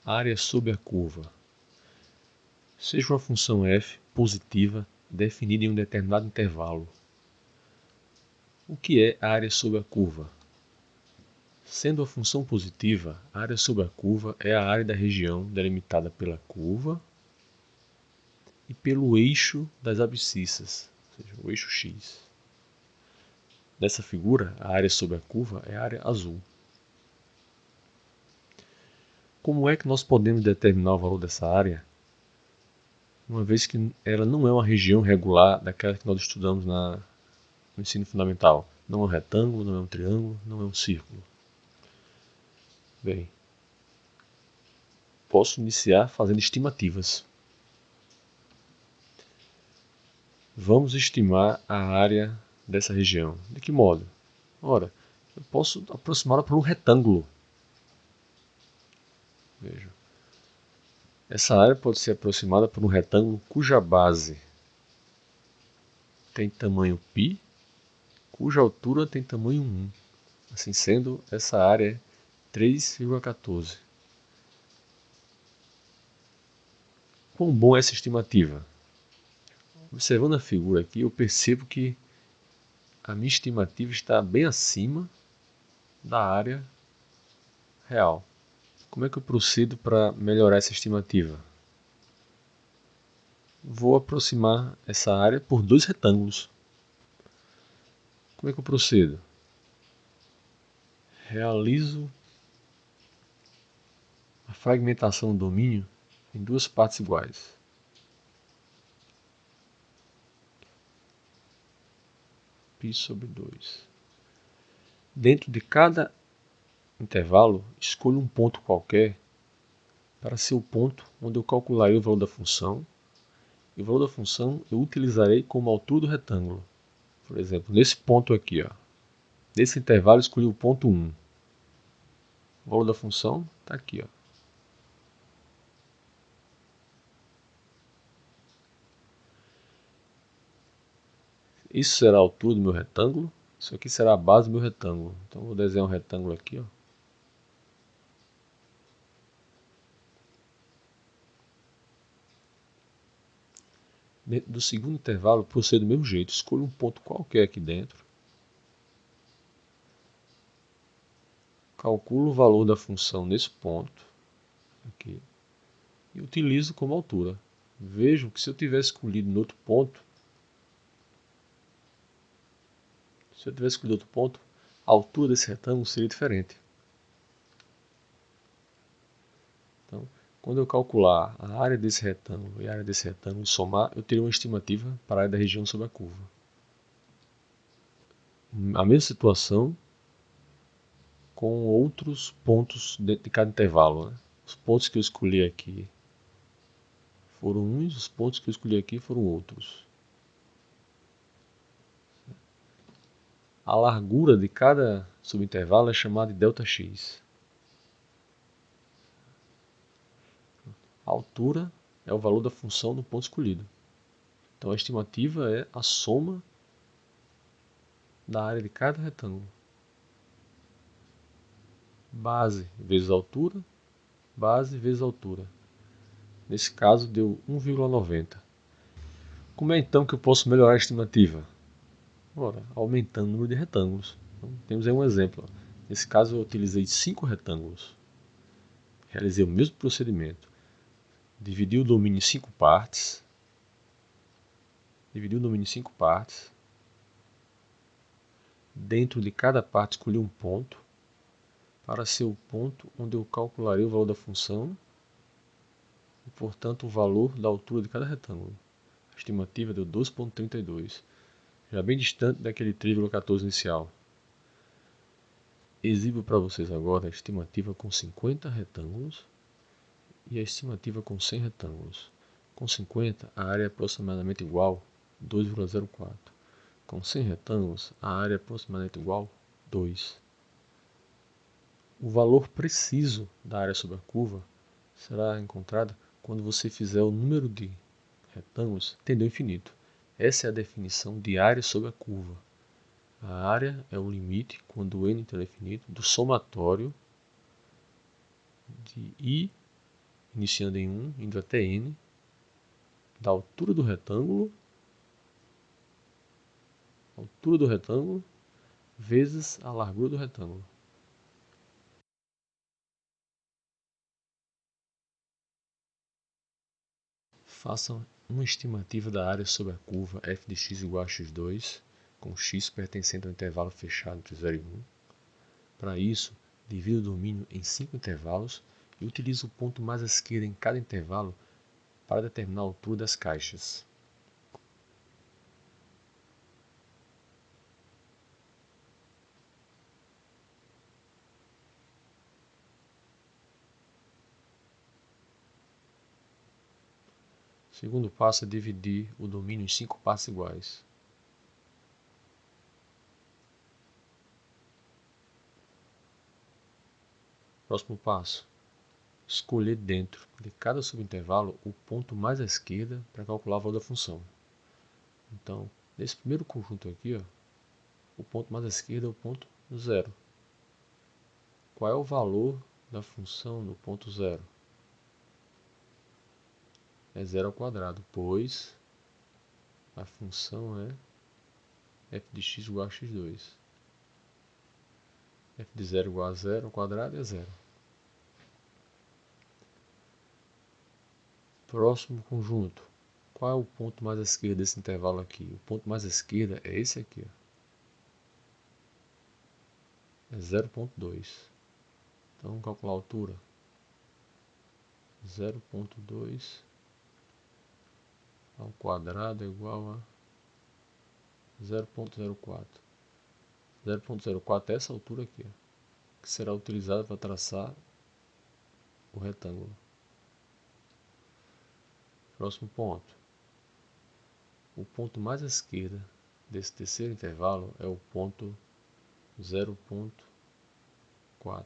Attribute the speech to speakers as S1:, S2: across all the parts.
S1: Área sob a curva. Seja uma função f positiva definida em um determinado intervalo. O que é a área sob a curva? Sendo a função positiva, a área sob a curva é a área da região delimitada pela curva e pelo eixo das abscissas, ou seja, o eixo x. Nessa figura, a área sob a curva é a área azul. Como é que nós podemos determinar o valor dessa área, uma vez que ela não é uma região regular daquela que nós estudamos no ensino fundamental? Não é um retângulo, não é um triângulo, não é um círculo. Bem, posso iniciar fazendo estimativas. Vamos estimar a área dessa região. De que modo? Ora, eu posso aproximá-la por um retângulo. Veja. Essa área pode ser aproximada por um retângulo cuja base tem tamanho π, cuja altura tem tamanho 1. Assim sendo, essa área é 3,14. Quão bom é essa estimativa? Observando a figura aqui, eu percebo que a minha estimativa está bem acima da área real. Como é que eu procedo para melhorar essa estimativa? Vou aproximar essa área por dois retângulos. Como é que eu procedo? Realizo a fragmentação do domínio em duas partes iguais. Π sobre 2. Dentro de cada intervalo, escolho um ponto qualquer para ser o ponto onde eu calcularei o valor da função. E o valor da função eu utilizarei como altura do retângulo. Por exemplo, nesse ponto aqui, nesse intervalo, escolhi o ponto 1. O valor da função está aqui. Isso será a altura do meu retângulo. Isso aqui será a base do meu retângulo. Então vou desenhar um retângulo aqui. Dentro do segundo intervalo, procedo do mesmo jeito. Escolho um ponto qualquer aqui dentro. Calculo o valor da função nesse ponto. Aqui. E utilizo como altura. Vejam que se eu tivesse escolhido no outro ponto, a altura desse retângulo seria diferente. Então, quando eu calcular a área desse retângulo e a área desse retângulo e somar, eu teria uma estimativa para a área da região sob a curva. A mesma situação com outros pontos dentro de cada intervalo. Os pontos que eu escolhi aqui foram uns, os pontos que eu escolhi aqui foram outros. A largura de cada subintervalo é chamada de ΔX. A altura é o valor da função do ponto escolhido. Então a estimativa é a soma da área de cada retângulo. Base vezes altura, base vezes altura. Nesse caso deu 1,90. Como é então que eu posso melhorar a estimativa? Ora, aumentando o número de retângulos. Então, temos aí um exemplo. Nesse caso eu utilizei 5 retângulos. Realizei o mesmo procedimento. Dividi o domínio em 5 partes. Dentro de cada parte escolhi um ponto para ser o ponto onde eu calcularei o valor da função e, portanto, o valor da altura de cada retângulo. A estimativa deu 2,32, já bem distante daquele 3,14 inicial. Exibo para vocês agora a estimativa com 50 retângulos e a estimativa com 100 retângulos. Com 50, a área é aproximadamente igual a 2,04. Com 100 retângulos, a área é aproximadamente igual a 2. O valor preciso da área sob a curva será encontrado quando você fizer o número de retângulos tendendo ao infinito. Essa é a definição de área sob a curva. A área é o limite, quando n tende ao infinito, do somatório de I iniciando em 1, indo até n, da altura do retângulo, vezes a largura do retângulo. Façam uma estimativa da área sobre a curva f de x igual a x2, com x pertencente ao intervalo fechado entre 0 e 1. Para isso, divida o domínio em 5 intervalos e utilize o ponto mais à esquerda em cada intervalo para determinar a altura das caixas. O segundo passo é dividir o domínio em 5 partes iguais. Próximo passo: escolher dentro de cada subintervalo o ponto mais à esquerda para calcular o valor da função. Então, nesse primeiro conjunto aqui, o ponto mais à esquerda é o ponto 0. Qual é o valor da função no ponto 0? É 0 ao quadrado, pois a função é f de x igual a x2. F de 0 igual a 0 ao quadrado é 0. Próximo conjunto. Qual é o ponto mais à esquerda desse intervalo aqui? O ponto mais à esquerda é esse aqui. É 0,2. Então vamos calcular a altura. 0,2 ao quadrado é igual a 0,04. 0,04 é essa altura aqui, que será utilizada para traçar o retângulo. Próximo ponto. O ponto mais à esquerda desse terceiro intervalo é o ponto 0,4.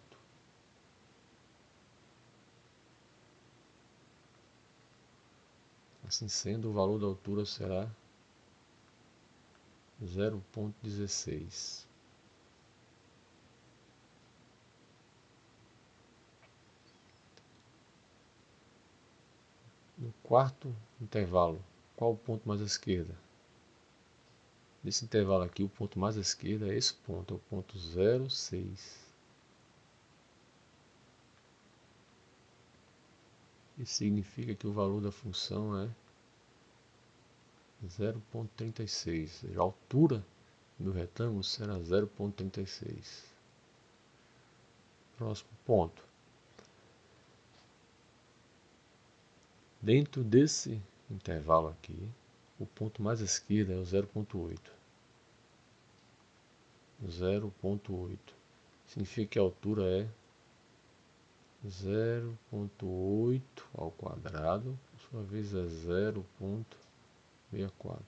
S1: Assim sendo, o valor da altura será 0,16. No quarto intervalo, qual o ponto mais à esquerda? Nesse intervalo aqui, o ponto mais à esquerda é esse ponto, é o ponto 0,6. Isso significa que o valor da função é 0,36. A altura do retângulo será 0,36. Próximo ponto. Dentro desse intervalo aqui, o ponto mais à esquerda é o 0,8. 0,8. Significa que a altura é 0,8 ao quadrado, por sua vez é 0,64.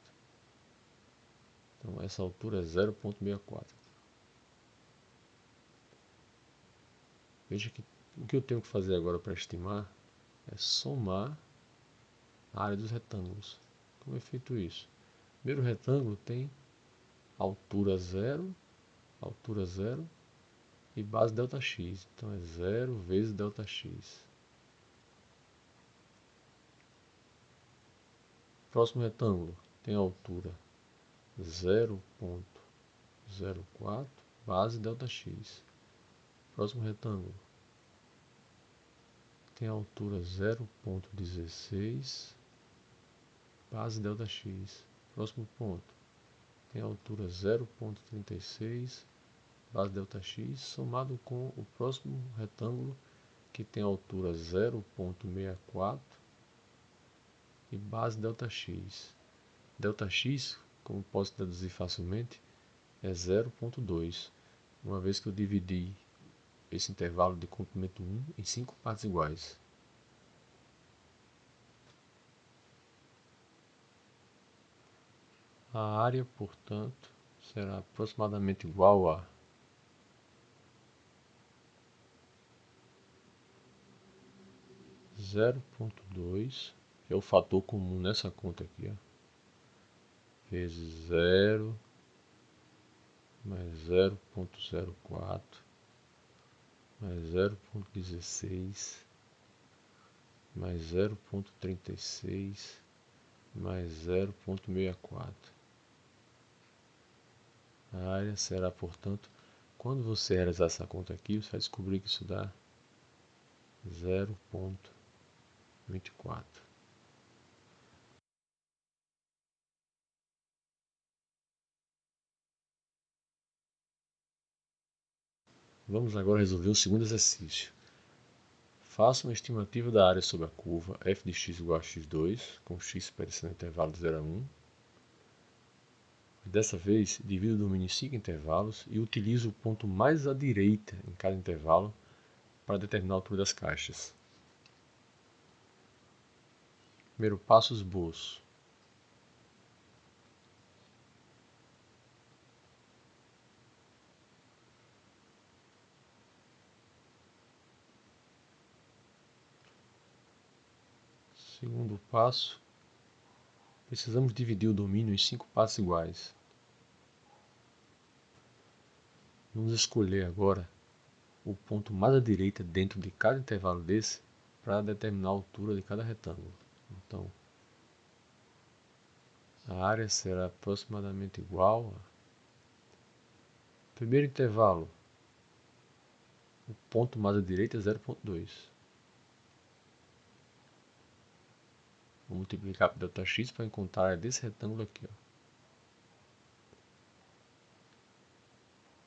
S1: Então essa altura é 0,64. Veja que o que eu tenho que fazer agora para estimar é somar a área dos retângulos. Como é feito isso? O primeiro retângulo tem altura 0 e base ΔX. Então é 0 vezes ΔX. Próximo retângulo tem altura 0,04, base ΔX. Próximo retângulo tem altura 0,16, base ΔX. Próximo ponto tem altura 0,36, base ΔX, somado com o próximo retângulo que tem altura 0,64 e base ΔX. ΔX, como posso deduzir facilmente, é 0,2, uma vez que eu dividi esse intervalo de comprimento 1 em 5 partes iguais. A área, portanto, será aproximadamente igual a 0,2, que é o fator comum nessa conta aqui, vezes 0 mais 0,04 mais 0,16 mais 0,36 mais 0,64. A área será, portanto, quando você realizar essa conta aqui, você vai descobrir que isso dá 0,24. Vamos agora resolver o segundo exercício. Faça uma estimativa da área sobre a curva f de x igual a x2, com x parecendo no intervalo de 0 a 1. Dessa vez, divida o domínio em 5 intervalos e utilize o ponto mais à direita em cada intervalo para determinar a altura das caixas. Primeiro passo, esboço. Segundo passo, precisamos dividir o domínio em 5 partes iguais. Vamos escolher agora o ponto mais à direita dentro de cada intervalo desse para determinar a altura de cada retângulo. Então, a área será aproximadamente igual a... Primeiro intervalo, o ponto mais à direita é 0,2. Vou multiplicar por ΔX para encontrar a área desse retângulo aqui.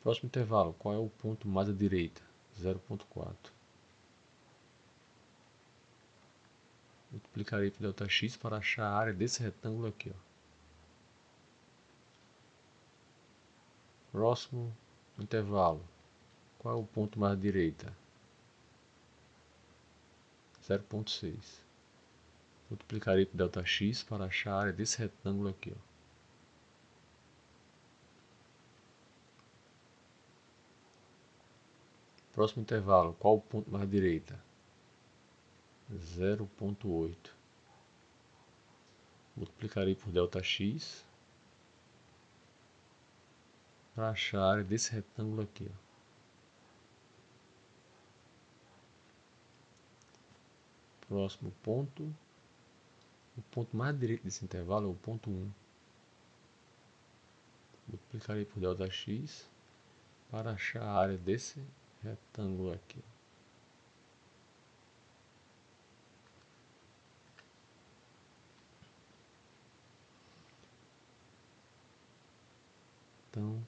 S1: Próximo intervalo, qual é o ponto mais à direita? 0,4. Multiplicarei por ΔX para achar a área desse retângulo aqui. Próximo intervalo, qual é o ponto mais à direita? 0,6. Multiplicarei por ΔX para achar a área desse retângulo aqui. Próximo intervalo, qual o ponto mais à direita? 0,8. Multiplicarei por ΔX para achar a área desse retângulo aqui. Próximo ponto, o ponto mais à direita desse intervalo é o ponto 1. Multiplicarei por ΔX para achar a área desse retângulo aqui. Então,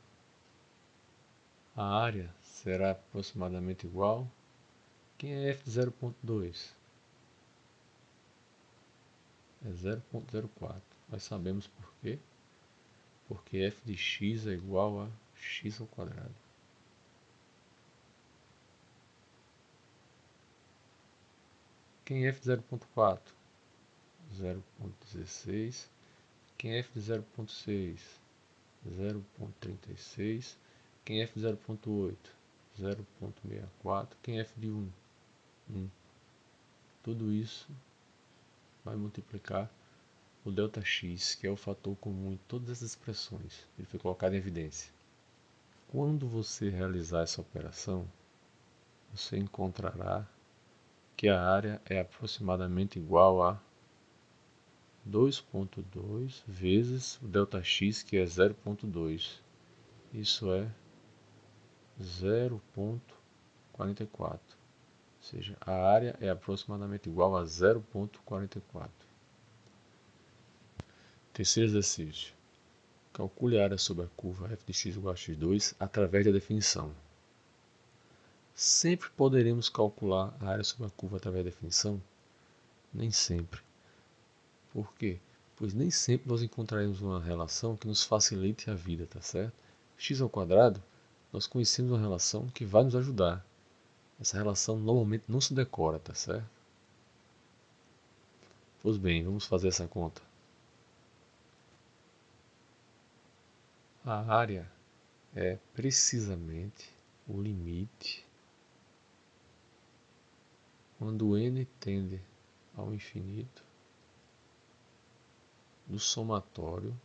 S1: a área será aproximadamente igual. Quem é f de 0,2? É 0,04. Nós sabemos por quê? Porque f de x é igual a x ao quadrado. Quem é f de 0,4? 0,16. Quem é f de 0,6? 0,36. Quem é f de 0,8? 0,64. Quem é f de 1? 1. Tudo isso vai multiplicar o ΔX, que é o fator comum em todas essas expressões. Ele foi colocado em evidência. Quando você realizar essa operação, você encontrará que a área é aproximadamente igual a 2,2 vezes o ΔX, que é 0,2. Isso é 0,44. Ou seja, a área é aproximadamente igual a 0,44. Terceiro exercício. Calcule a área sobre a curva f de x igual a x2 através da definição. Sempre poderemos calcular a área sobre a curva através da definição? Nem sempre. Por quê? Pois nem sempre nós encontraremos uma relação que nos facilite a vida, tá certo? X ao quadrado, nós conhecemos uma relação que vai nos ajudar. Essa relação normalmente não se decora, tá certo? Pois bem, vamos fazer essa conta. A área é precisamente o limite quando n tende ao infinito do somatório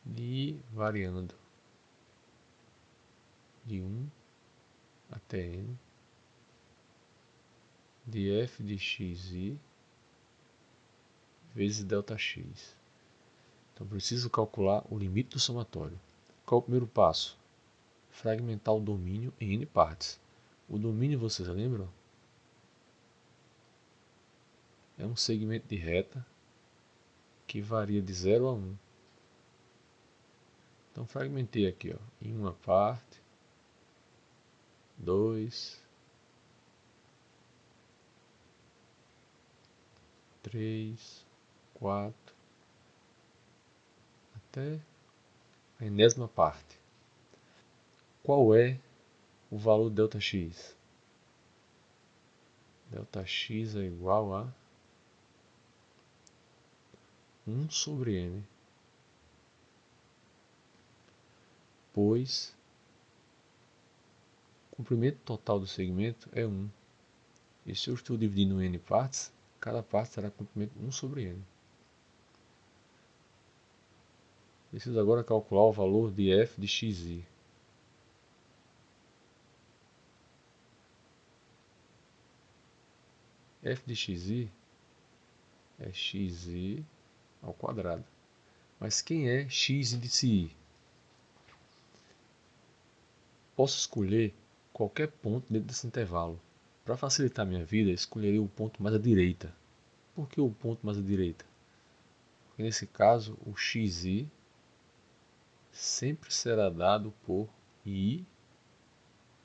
S1: de i variando de 1 até n de f de xi vezes ΔX. Então preciso calcular o limite do somatório. Qual é o primeiro passo? Fragmentar o domínio em n partes. O domínio, vocês lembram? É um segmento de reta que varia de 0 a 1. Então fragmentei aqui, em uma parte, 2, 3, 4, até a enésima parte. Qual é o valor de ΔX? ΔX é igual a 1 sobre n, pois o comprimento total do segmento é 1. E se eu estou dividindo em n partes, cada parte terá comprimento 1 sobre n. Preciso agora calcular o valor de f de xi. F de xi é xi ao quadrado. Mas quem é x índice i? Posso escolher qualquer ponto dentro desse intervalo. Para facilitar minha vida, escolherei o ponto mais à direita. Por que o ponto mais à direita? Porque nesse caso, o xi sempre será dado por i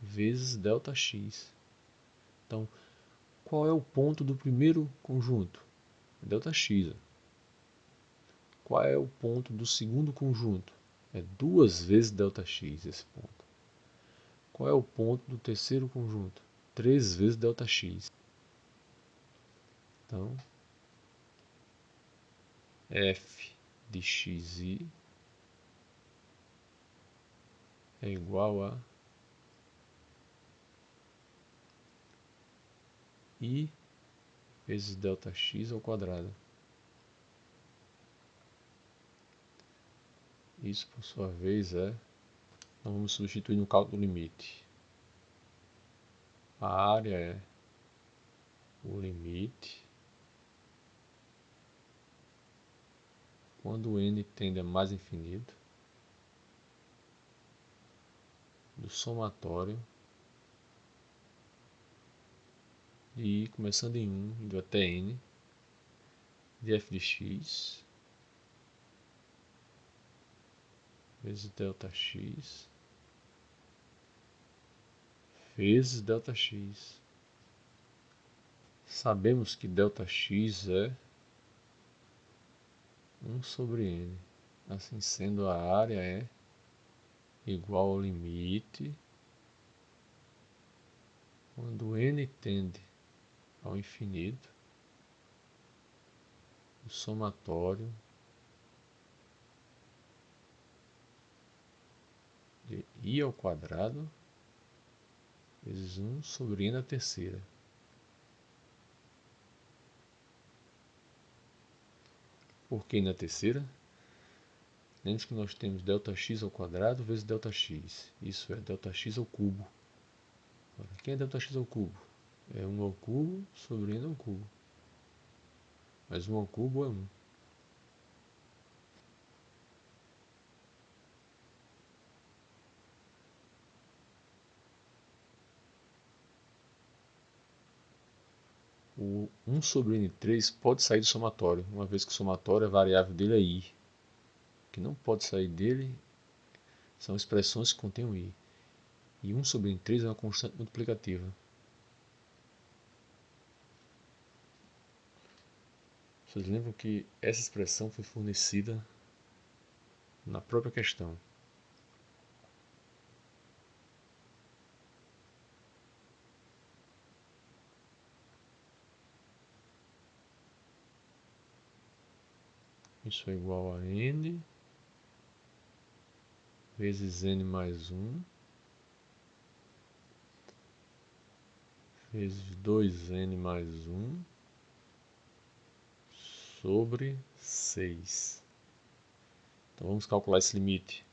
S1: vezes ΔX. Então, qual é o ponto do primeiro conjunto? ΔX. Qual é o ponto do segundo conjunto? É 2 vezes ΔX esse ponto. Qual é o ponto do terceiro conjunto? 3 vezes ΔX. Então, f de xi é igual a i vezes ΔX ao quadrado. Isso, por sua vez, então vamos substituir no cálculo do limite. A área é o limite quando n tende a mais infinito do somatório de i começando em 1, indo até n, de f de x vezes ΔX vezes ΔX. Sabemos que ΔX é 1 sobre n. Assim sendo, a área é igual ao limite quando n tende ao infinito, o somatório de i ao quadrado vezes 1 sobre n à terceira. Por que n à terceira? Lembre-se que nós temos ΔX ao quadrado vezes ΔX. Isso é ΔX ao cubo. Agora, quem é ΔX ao cubo? É 1 ao cubo sobre n ao cubo. Mas 1 ao cubo é 1. O 1 sobre n3 pode sair do somatório, uma vez que o somatório, a variável dele é i. O que não pode sair dele são expressões que contêm i. E 1 sobre n3 é uma constante multiplicativa. Vocês lembram que essa expressão foi fornecida na própria questão. Isso é igual a n vezes n mais 1 vezes 2n mais 1 sobre 6. Então vamos calcular esse limite.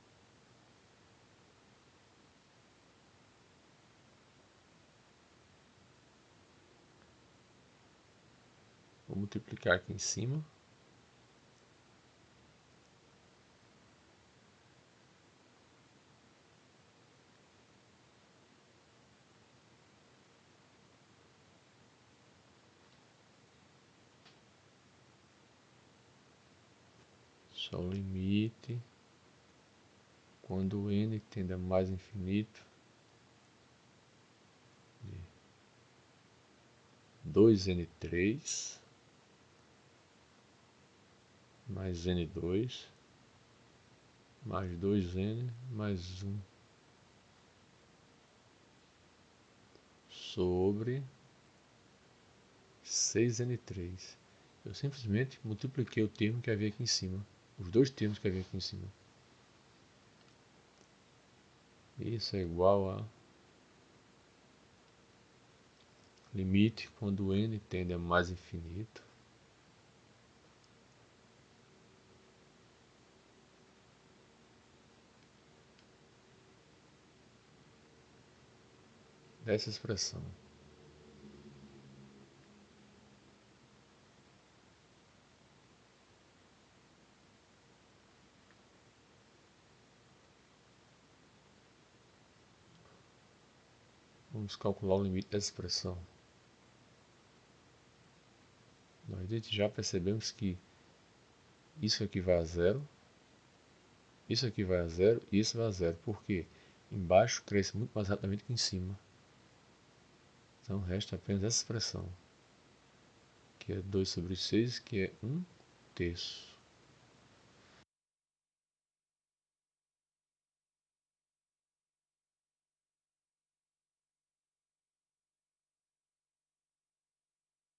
S1: Vou multiplicar aqui em cima. Só o limite quando n tende a mais infinito de 2n3 mais n2 mais 2n mais 1 sobre 6n3. Eu simplesmente multipliquei o termo que havia aqui em cima, os dois termos que havia aqui em cima. Isso é igual a limite quando n tende a mais infinito dessa expressão. Vamos calcular o limite dessa expressão. Nós já percebemos que isso aqui vai a zero, isso aqui vai a zero e isso vai a zero. Por quê? Embaixo cresce muito mais rapidamente que em cima. Então resta apenas essa expressão, que é 2 sobre 6, que é 1 terço.